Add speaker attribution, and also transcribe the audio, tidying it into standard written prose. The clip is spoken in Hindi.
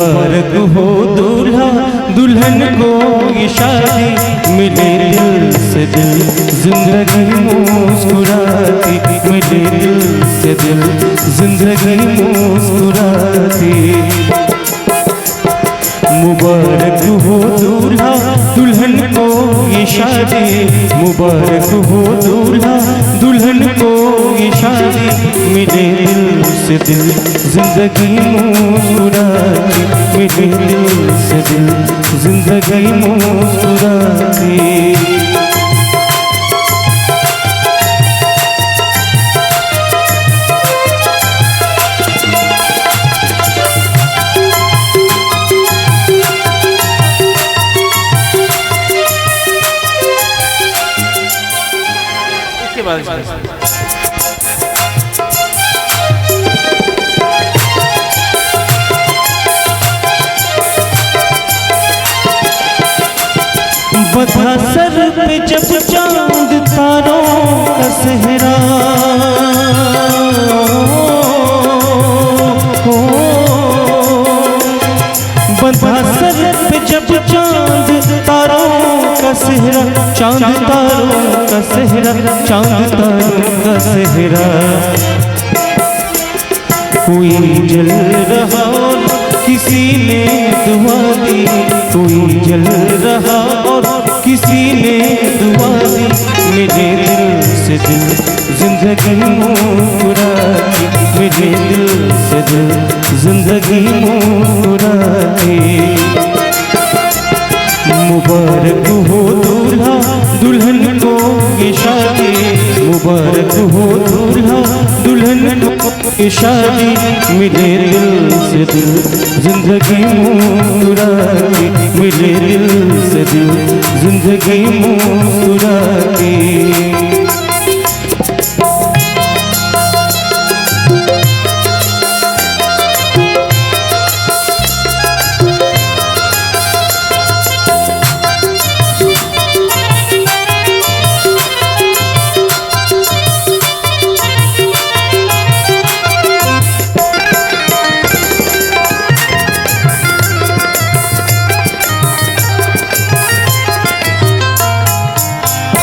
Speaker 1: मुबारक हो दूल्हा दुल्हन को ये शादी, मिले दिल से दिल जिंदगी मुस्कुराती, मिले दिल से दिल जिंदगी मुस्कुराती। मुबारक हो दूल्हा दुल्हन को ये शादी, मुबारक हो दूल्हा दुल्हन को ये शादी, मिले दिल से दिल जिंदगी मुस्कुराती, मिले दिल से दिल जिंदगी मुस्कुराती। बधा सर पे जब चांद तारों का सेहरा, बधा सर पे जब चांद तारों का सेहरा, चांद तारों का सेहरा, चांद तारों का सेहरा। कोई जल रहा और किसी ने दुआ दी, कोई जल रहा और किसी ने दुआ दी, मिले दिल से दिल जिंदगी मुस्कुराती, मिले दिल से दिल जिंदगी मुस्कुराती। मुबारक हो दूल्हा दुल्हन को ये शादी, मुबारक हो दूल्हा दुल्हन को ये शादी, मिले दिल से दिल जिंदगी मुस्कुराती, मिले दिल से दिल जिंदगी मुस्कुराती।